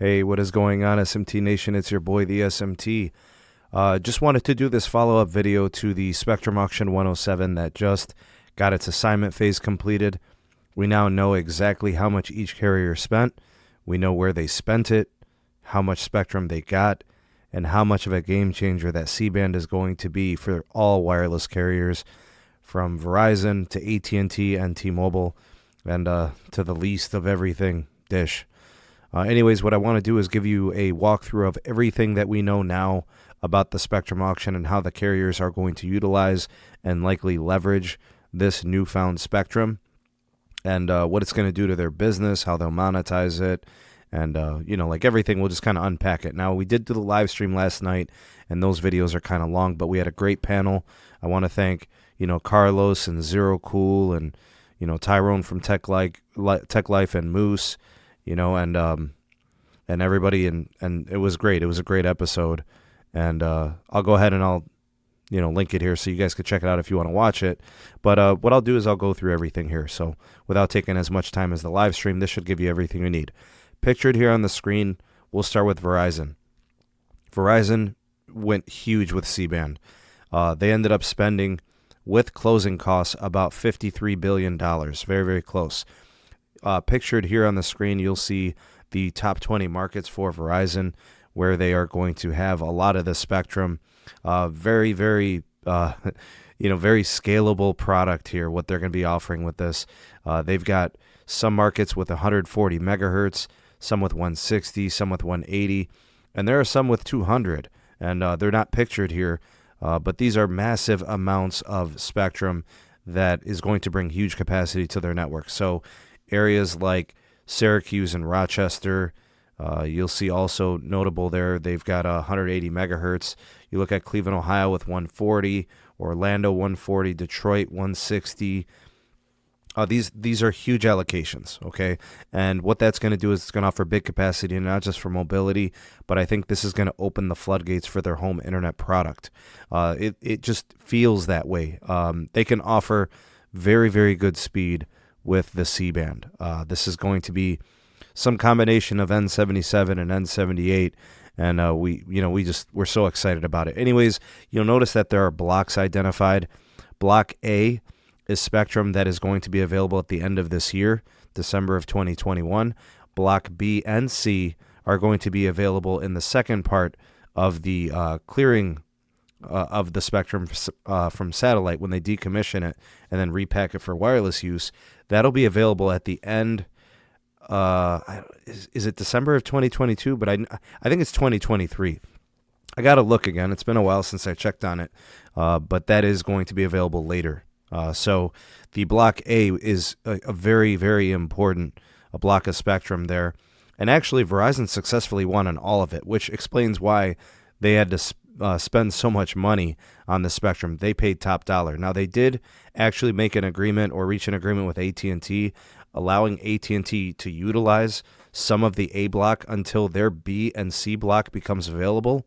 Hey, what is going on, SMT Nation? It's your boy, the SMT. Just wanted to do this follow-up video to the Spectrum Auction 107 that just got its assignment phase completed. We now know exactly how much each carrier spent. We know where they spent it, how much Spectrum they got, and how much of a game changer that C-band is going to be for all wireless carriers, from Verizon to AT&T and T-Mobile, and to the least of everything, Dish. Anyways, what I want to do is give you a walkthrough of everything that we know now about the Spectrum auction and how the carriers are going to utilize and likely leverage this newfound Spectrum, and what it's going to do to their business, how they'll monetize it, and, like everything, we'll just kind of unpack it. Now, we did do the live stream last night, and those videos are kind of long, but we had a great panel. I want to thank, Carlos and Zero Cool and, Tyrone from Tech Life and Moose, and everybody, and it was great. It was a great episode, and I'll go ahead and I'll, link it here so you guys can check it out if you want to watch it. But what I'll do is I'll go through everything here. So without taking as much time as the live stream, this should give you everything you need. Pictured here on the screen, we'll start with Verizon. Verizon went huge with C-band. They ended up spending, with closing costs, about $53 billion. Very, very close. Pictured here on the screen, you'll see the top 20 markets for Verizon, where they are going to have a lot of the Spectrum. Very, very, very scalable product here, what they're going to be offering with this. They've got some markets with 140 megahertz, some with 160, some with 180, and there are some with 200, and they're not pictured here, but these are massive amounts of Spectrum that is going to bring huge capacity to their network. So areas like Syracuse and Rochester, you'll see also notable there, they've got 180 megahertz. You look at Cleveland, Ohio with 140, Orlando 140, Detroit 160. These are huge allocations, okay? And what that's going to do is it's going to offer big capacity, not just for mobility, but I think this is going to open the floodgates for their home internet product. It just feels that way. They can offer very, very good speed with the C-band. This is going to be some combination of N77 and N78, and we're so excited about it. Anyways, you'll notice that there are blocks identified. Block A is Spectrum that is going to be available at the end of this year, December of 2021. Block B and C are going to be available in the second part of the clearing of the Spectrum from satellite when they decommission it and then repack it for wireless use. That'll be available at the end. Is it December of 2022? But I think it's 2023. I got to look again. It's been a while since I checked on it, but that is going to be available later. So the Block A is a very, very important block of Spectrum there. And actually, Verizon successfully won on all of it, which explains why they had to spend so much money on the Spectrum. They paid top dollar. Now, they did actually make an agreement or reach an agreement with AT&T, allowing AT&T to utilize some of the A block until their B and C block becomes available.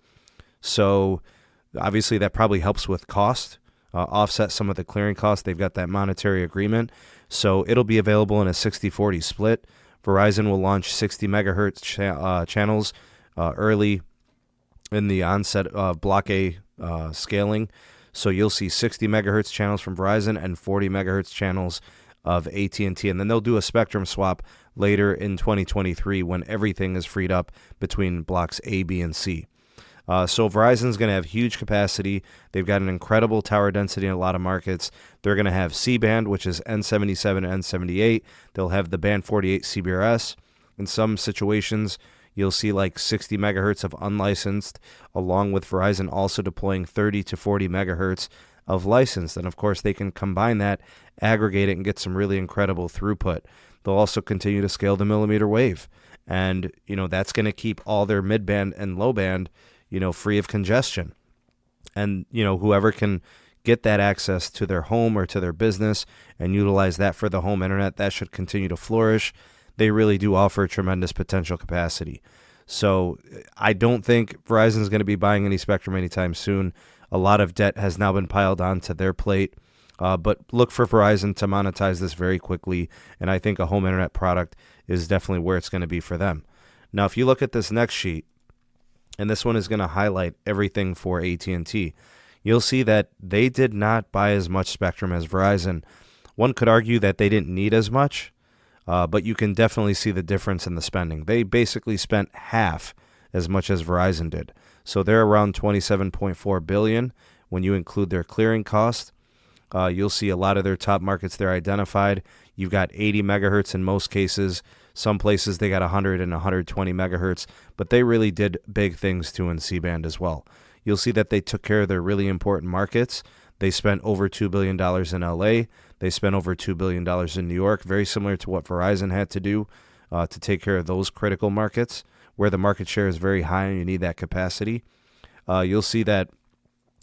So obviously that probably helps with cost, offset some of the clearing costs. They've got that monetary agreement. So it'll be available in a 60-40 split. Verizon will launch 60 megahertz channels early in the onset of Block A scaling. So you'll see 60 megahertz channels from Verizon and 40 megahertz channels of AT&T. And then they'll do a Spectrum swap later in 2023 when everything is freed up between blocks A, B, and C. So Verizon's going to have huge capacity. They've got an incredible tower density in a lot of markets. They're going to have C-band, which is N77 and N78. They'll have the band 48 CBRS. In some situations, you'll see like 60 megahertz of unlicensed, along with Verizon also deploying 30 to 40 megahertz of licensed. And of course, they can combine that, aggregate it, and get some really incredible throughput. They'll also continue to scale the millimeter wave. And, that's going to keep all their mid-band and low-band free of congestion. And, whoever can get that access to their home or to their business and utilize that for the home internet, that should continue to flourish. They really do offer tremendous potential capacity. So I don't think Verizon is going to be buying any Spectrum anytime soon. A lot of debt has now been piled onto their plate. But look for Verizon to monetize this very quickly. And I think a home internet product is definitely where it's going to be for them. Now, if you look at this next sheet, and this one is going to highlight everything for AT&T, you'll see that they did not buy as much spectrum as Verizon. One could argue that they didn't need as much, but you can definitely see the difference in the spending. They basically spent half as much as Verizon did. So they're around $27.4 billion when you include their clearing cost. You'll see a lot of their top markets there identified. You've got 80 megahertz in most cases. Some places they got 100 and 120 megahertz, but they really did big things too in C-band as well. You'll see that they took care of their really important markets. They spent over $2 billion in LA. They spent over $2 billion in New York, very similar to what Verizon had to do to take care of those critical markets where the market share is very high and you need that capacity. You'll see that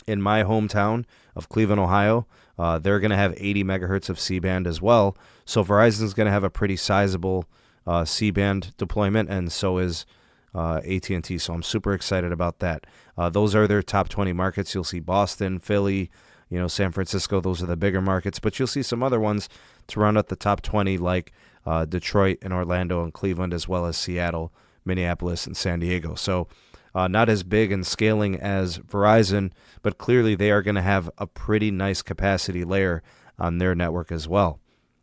in my hometown of Cleveland, Ohio, they're going to have 80 megahertz of C-band as well. So Verizon's going to have a pretty sizable C-band deployment, and so is AT&T. So I'm super excited about that. Those are their top 20 markets. You'll see Boston, Philly, San Francisco. Those are the bigger markets, but you'll see some other ones to round out the top 20 like Detroit and Orlando and Cleveland, as well as Seattle, Minneapolis, and San Diego. So not as big and scaling as Verizon, but clearly they are going to have a pretty nice capacity layer on their network as well.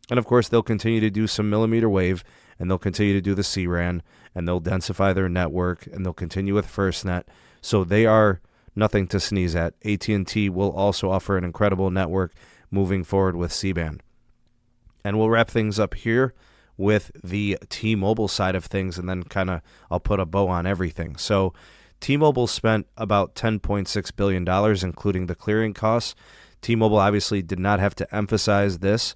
And of course, they'll continue to do some millimeter wave, and they'll continue to do the C-RAN, and they'll densify their network, and they'll continue with FirstNet. So they are nothing to sneeze at. AT&T will also offer an incredible network moving forward with C-band. And we'll wrap things up here with the T-Mobile side of things, and then kind of I'll put a bow on everything. So T-Mobile spent about $10.6 billion, including the clearing costs. T-Mobile obviously did not have to emphasize this.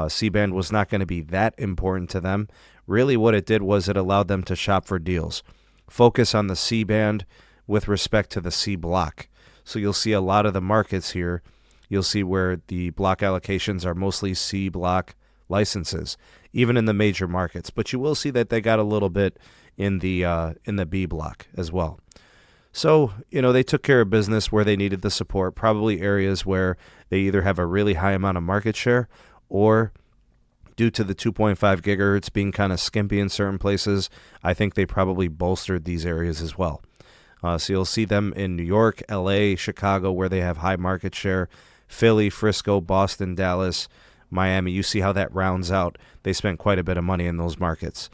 C-band was not going to be that important to them. Really what it did was it allowed them to shop for deals. Focus on the C-band with respect to the C block. So you'll see a lot of the markets here. You'll see where the block allocations are mostly C block licenses, even in the major markets. But you will see that they got a little bit in the B block as well. So, they took care of business where they needed the support, probably areas where they either have a really high amount of market share or due to the 2.5 gigahertz being kind of skimpy in certain places, I think they probably bolstered these areas as well. So you'll see them in New York, LA, Chicago, where they have high market share, Philly, Frisco, Boston, Dallas, Miami. You see how that rounds out. They spent quite a bit of money in those markets.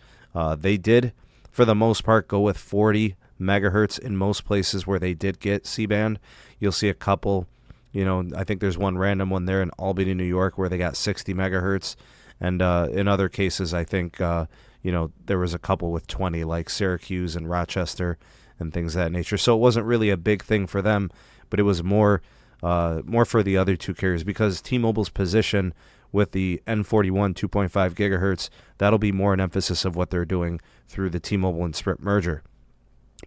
They did, for the most part, go with 40 megahertz in most places where they did get C-band. You'll see a couple, I think there's one random one there in Albany, New York, where they got 60 megahertz. And in other cases, I think, there was a couple with 20, like Syracuse and Rochester and things of that nature. So it wasn't really a big thing for them, but it was more for the other two carriers, because T-Mobile's position with the N41 2.5 gigahertz, that'll be more an emphasis of what they're doing through the T-Mobile and Sprint merger.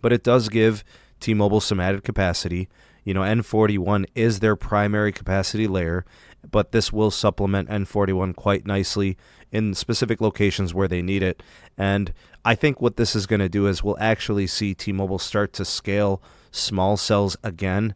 But it does give T-Mobile some added capacity. N41 is their primary capacity layer, but this will supplement N41 quite nicely in specific locations where they need it. And I think what this is going to do is we'll actually see T-Mobile start to scale small cells again.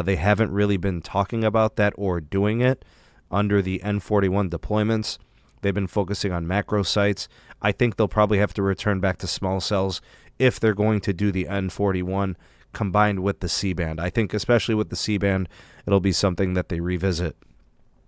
They haven't really been talking about that or doing it under the N41 deployments. They've been focusing on macro sites. I think they'll probably have to return back to small cells if they're going to do the N41 combined with the C-band. I think especially with the C-band, it'll be something that they revisit.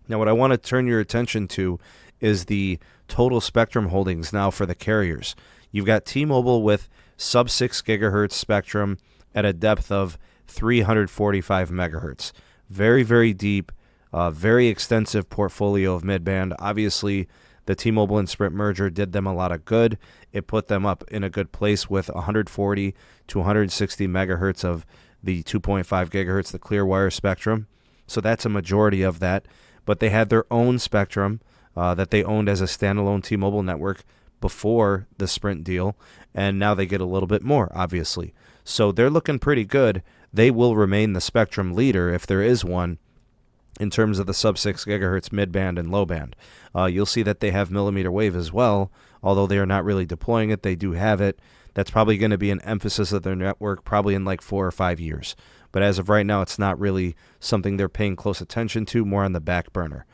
Now, what I want to turn your attention to is the total spectrum holdings now for the carriers. You've got T-Mobile with sub-6 gigahertz spectrum at a depth of 345 megahertz. Very, very deep, very extensive portfolio of mid-band. Obviously, the T-Mobile and Sprint merger did them a lot of good. It put them up in a good place with 140 to 160 megahertz of the 2.5 gigahertz, the Clearwire spectrum. So that's a majority of that. But they had their own spectrum that they owned as a standalone T-Mobile network before the Sprint deal, and now they get a little bit more, obviously. So they're looking pretty good. They will remain the spectrum leader, if there is one, in terms of the sub-6 gigahertz mid-band and low-band. You'll see that they have millimeter wave as well, although they are not really deploying it. They do have it. That's probably going to be an emphasis of their network probably in like 4 or 5 years. But as of right now, it's not really something they're paying close attention to, more on the back burner.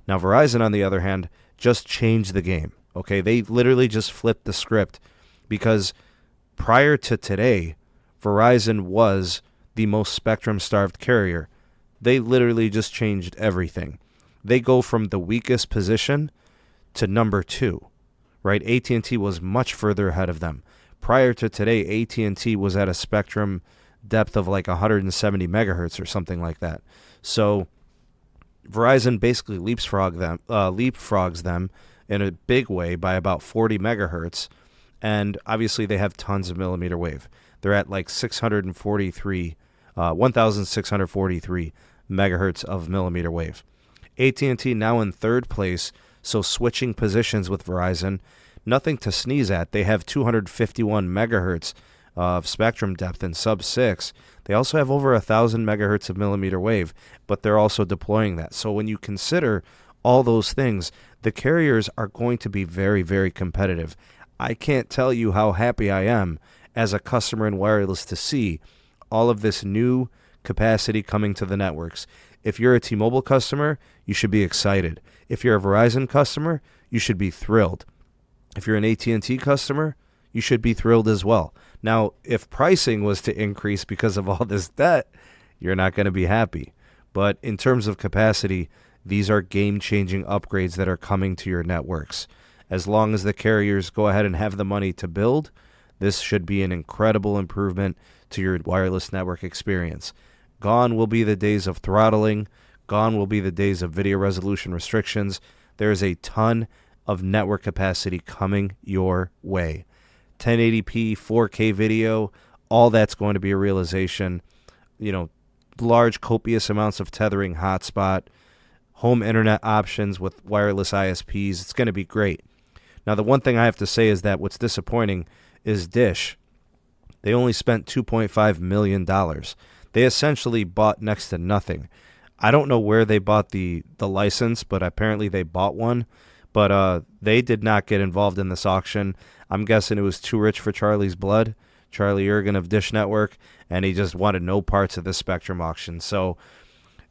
Now, Verizon, on the other hand, just changed the game. Okay, they literally just flipped the script, because prior to today, Verizon was the most spectrum-starved carrier. They literally just changed everything. They go from the weakest position to number 2, right? AT&T was much further ahead of them. Prior to today, AT&T was at a spectrum depth of like 170 megahertz or something like that. So Verizon basically leapfrogs them in a big way by about 40 megahertz. And obviously they have tons of millimeter wave. They're at like 1,643 megahertz of millimeter wave. AT&T now in third place, so switching positions with Verizon. Nothing to sneeze at. They have 251 megahertz of spectrum depth in sub-6. They also have over 1,000 megahertz of millimeter wave, but they're also deploying that. So when you consider all those things, the carriers are going to be very, very competitive. I can't tell you how happy I am as a customer in wireless to see all of this new capacity coming to the networks. If you're a T-Mobile customer, you should be excited. If you're a Verizon customer, you should be thrilled. If you're an AT&T customer, you should be thrilled as well. Now, if pricing was to increase because of all this debt, you're not going to be happy. But in terms of capacity, these are game-changing upgrades that are coming to your networks. As long as the carriers go ahead and have the money to build, this should be an incredible improvement to your wireless network experience. Gone will be the days of throttling. Gone will be the days of video resolution restrictions. There is a ton of network capacity coming your way. 1080p, 4K video, all that's going to be a realization. You know, large, copious amounts of tethering hotspot, home internet options with wireless ISPs. It's going to be great. Now, the one thing I have to say is that what's disappointing is Dish. They only spent $2.5 million. They essentially bought next to nothing. I don't know where they bought the license, but apparently they bought one. But they did not get involved in this auction. I'm guessing it was too rich for Charlie's blood, Charlie Ergen of Dish Network, and he just wanted no parts of this Spectrum auction. So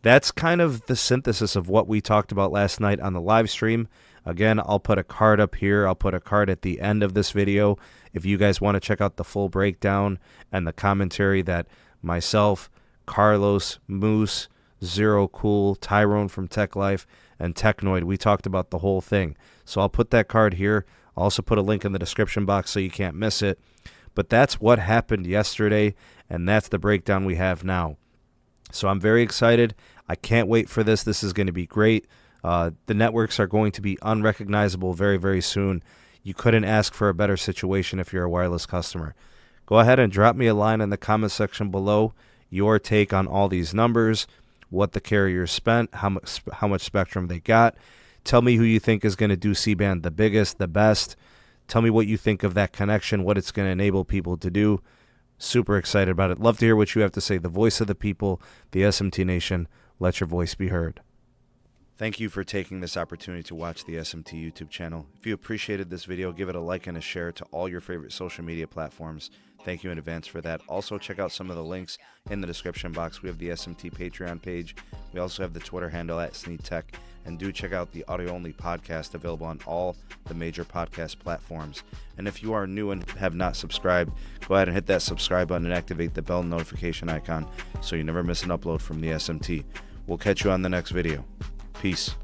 that's kind of the synthesis of what we talked about last night on the live stream. Again, I'll put a card up here. I'll put a card at the end of this video if you guys want to check out the full breakdown and the commentary that myself, Carlos, Moose, Zero Cool, Tyrone from Tech Life, and Technoid, we talked about the whole thing. So I'll put that card here. I'll also put a link in the description box so you can't miss it. But that's what happened yesterday, and that's the breakdown we have now. So I'm very excited. I can't wait for this. This is going to be great. The networks are going to be unrecognizable very, very soon. You couldn't ask for a better situation if you're a wireless customer. Go ahead and drop me a line in the comment section below, your take on all these numbers, what the carriers spent, how much spectrum they got. Tell me who you think is going to do C-band the biggest, the best. Tell me what you think of that connection, what it's going to enable people to do. Super excited about it. Love to hear what you have to say. The voice of the people, the SMT Nation. Let your voice be heard. Thank you for taking this opportunity to watch the SMT YouTube channel. If you appreciated this video, give it a like and a share to all your favorite social media platforms. Thank you in advance for that. Also, check out some of the links in the description box. We have the SMT Patreon page. We also have the Twitter handle at SneedTech. And do check out the audio-only podcast available on all the major podcast platforms. And if you are new and have not subscribed, go ahead and hit that subscribe button and activate the bell notification icon so you never miss an upload from the SMT. We'll catch you on the next video. Peace.